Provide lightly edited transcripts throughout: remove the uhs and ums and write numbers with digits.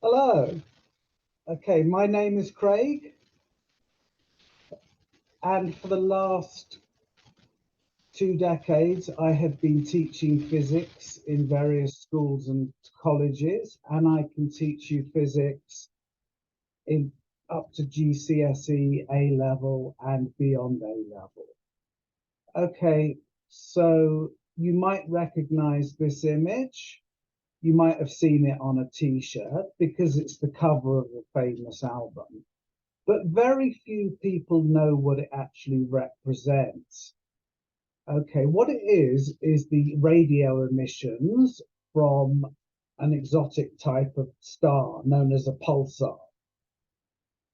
Hello. Okay, my name is Craig, and for the last 2 decades, I have been teaching physics in various schools and colleges, and I can teach you physics in up to GCSE, A level, and beyond A level. Okay, so you might recognize this image. You might have seen it on a t-shirt because it's the cover of a famous album. But very few people know what it actually represents. Okay, what it is the radio emissions from an exotic type of star known as a pulsar.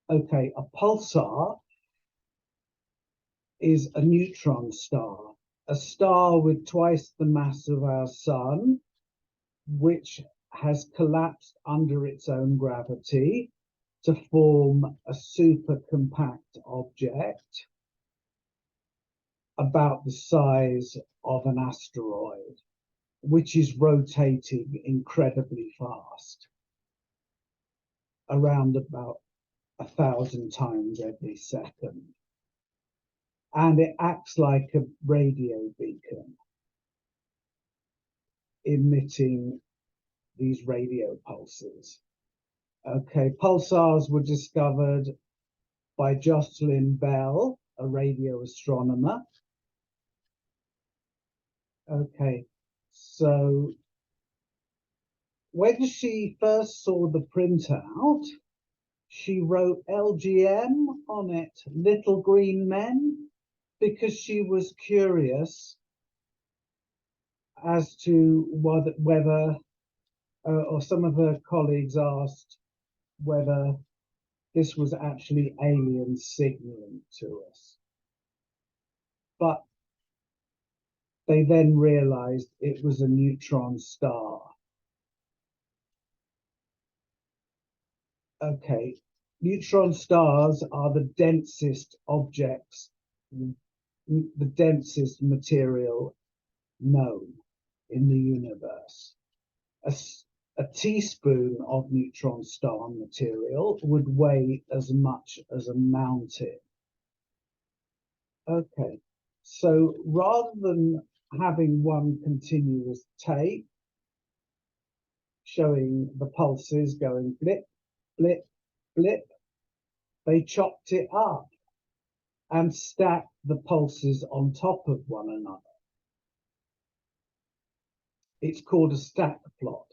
Okay, a pulsar is a neutron star, a star with twice the mass of our sun, which has collapsed under its own gravity to form a super compact object about the size of an asteroid, which is rotating incredibly fast, around about 1,000 times every second. And it acts like a radio beacon, emitting these radio pulses. Okay, pulsars were discovered by Jocelyn Bell, a radio astronomer. Okay, so when she first saw the printout, she wrote LGM on it, Little Green Men, because she was curious as to whether or some of her colleagues asked whether this was actually aliens signaling to us. But they then realized it was a neutron star. Okay, neutron stars are the densest objects, the densest material known in the universe. A teaspoon of neutron star material would weigh as much as a mountain. Okay, so rather than having one continuous tape showing the pulses going blip, blip, blip, they chopped it up and stacked the pulses on top of one another. It's called a stack plot.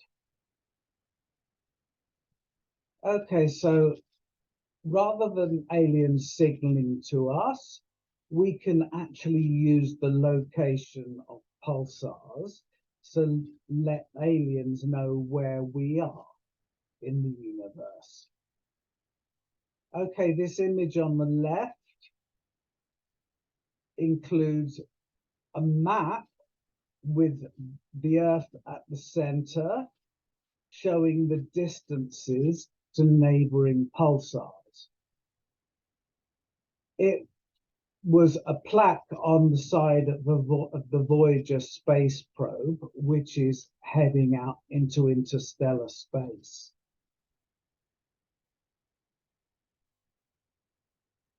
Okay, so rather than aliens signaling to us, we can actually use the location of pulsars to let aliens know where we are in the universe. Okay, this image on the left includes a map with the Earth at the center, showing the distances to neighboring pulsars. It was a plaque on the side of the Voyager space probe, which is heading out into interstellar space.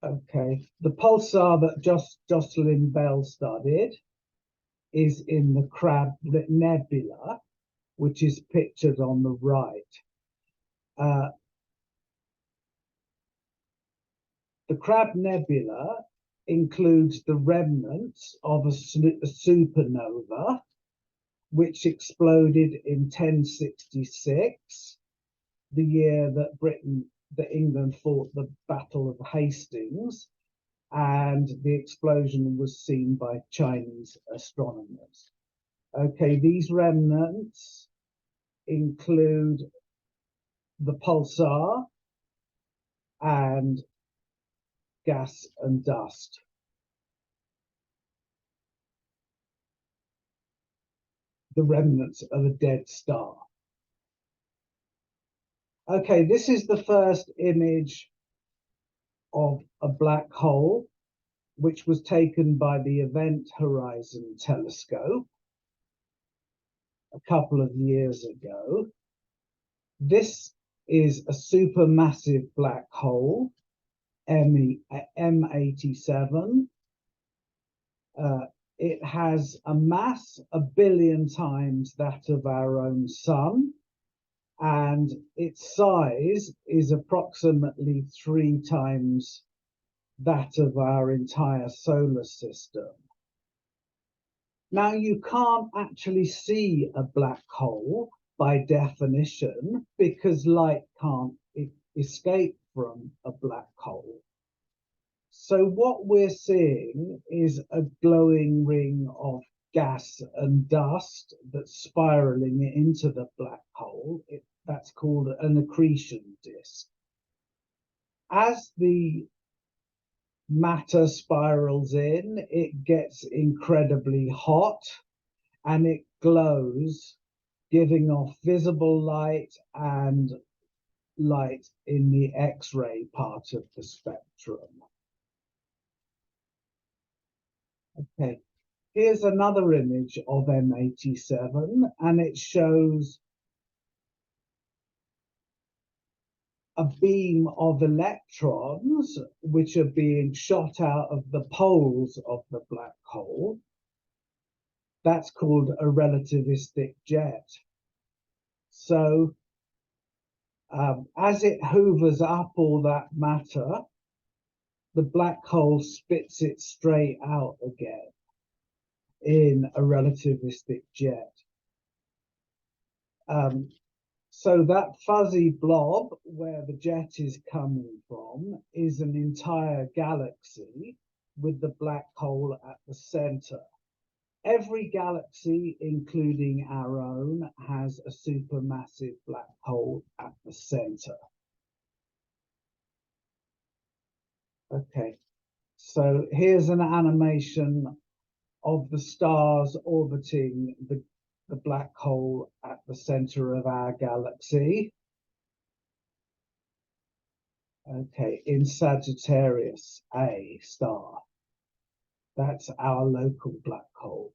Okay, the pulsar that Jocelyn Bell studied is in the Crab Nebula, which is pictured on the right. The Crab Nebula includes the remnants of a supernova, which exploded in 1066, the year that England fought the Battle of Hastings, and the explosion was seen by Chinese astronomers. Okay, these remnants include the pulsar and gas and dust. The remnants of a dead star. Okay, this is the first image of a black hole, which was taken by the Event Horizon telescope a couple of years ago. This is a supermassive black hole, M87. It has a mass 1 billion times that of our own sun, and its size is approximately 3 times that of our entire solar system. Now, you can't actually see a black hole by definition because light can't escape from a black hole. So what we're seeing is a glowing ring of gas and dust that's spiraling into the black hole. That's called an accretion disk. As the matter spirals in, it gets incredibly hot and it glows, giving off visible light and light in the X-ray part of the spectrum. Okay, here's another image of M87, and it shows a beam of electrons which are being shot out of the poles of the black hole. That's called a relativistic jet. So as it hoovers up all that matter, the black hole spits it straight out again in a relativistic jet. So that fuzzy blob where the jet is coming from is an entire galaxy with the black hole at the center. Every galaxy, including our own, has a supermassive black hole at the center. Okay, so here's an animation of the stars orbiting the black hole at the center of our galaxy. Okay, in Sagittarius A star. That's our local black hole.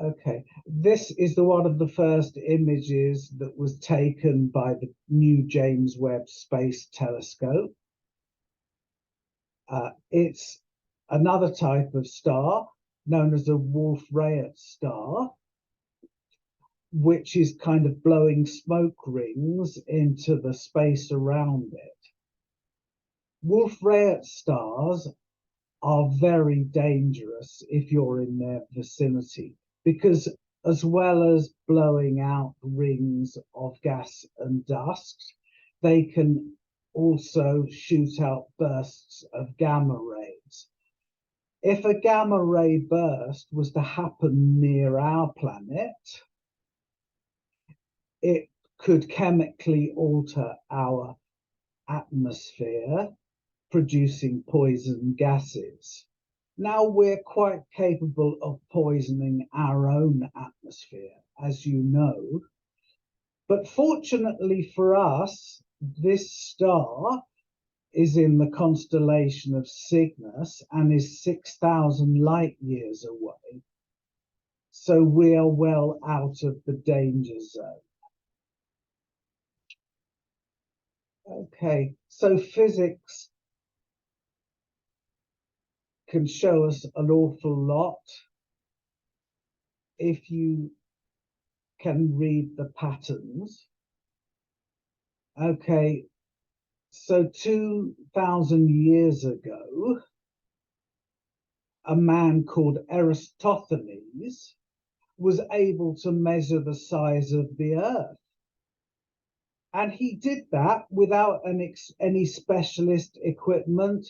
Okay, this is one of the first images that was taken by the new James Webb Space Telescope. It's another type of star known as a Wolf-Rayet star, which is kind of blowing smoke rings into the space around it. Wolf-Rayet stars are very dangerous if you're in their vicinity, because as well as blowing out rings of gas and dust, they can also shoot out bursts of gamma rays. If a gamma ray burst was to happen near our planet, it could chemically alter our atmosphere, producing poison gases. Now we're quite capable of poisoning our own atmosphere, as you know. But fortunately for us, this star is in the constellation of Cygnus and is 6,000 light years away. So we are well out of the danger zone. Okay, so physics can show us an awful lot if you can read the patterns. Okay, so 2,000 years ago, a man called Eratosthenes was able to measure the size of the Earth. And he did that without any specialist equipment,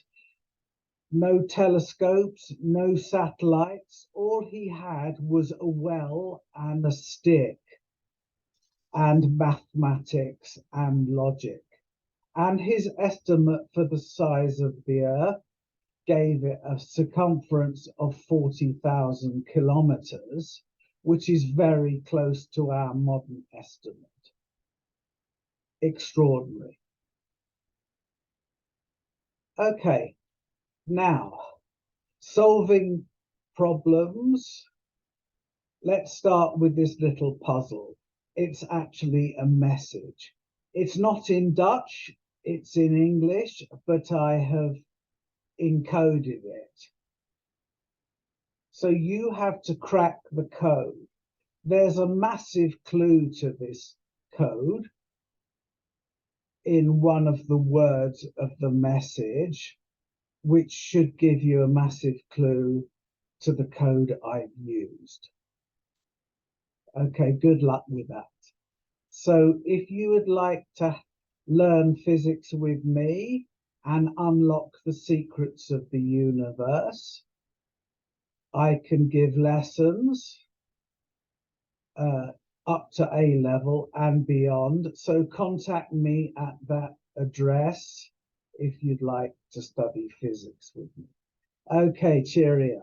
no telescopes, no satellites. All he had was a well and a stick. and mathematics and logic. And his estimate for the size of the Earth gave it a circumference of 40,000 kilometers, which is very close to our modern estimate. Extraordinary. Okay, now solving problems. Let's start with this little puzzle. It's actually a message. It's not in Dutch, it's in English, but I have encoded it. So you have to crack the code. There's a massive clue to this code in one of the words of the message, which should give you a massive clue to the code I've used. Okay, good luck with that. So if you would like to learn physics with me and unlock the secrets of the universe, I can give lessons up to A level and beyond. So contact me at that address if you'd like to study physics with me. Okay, cheerio.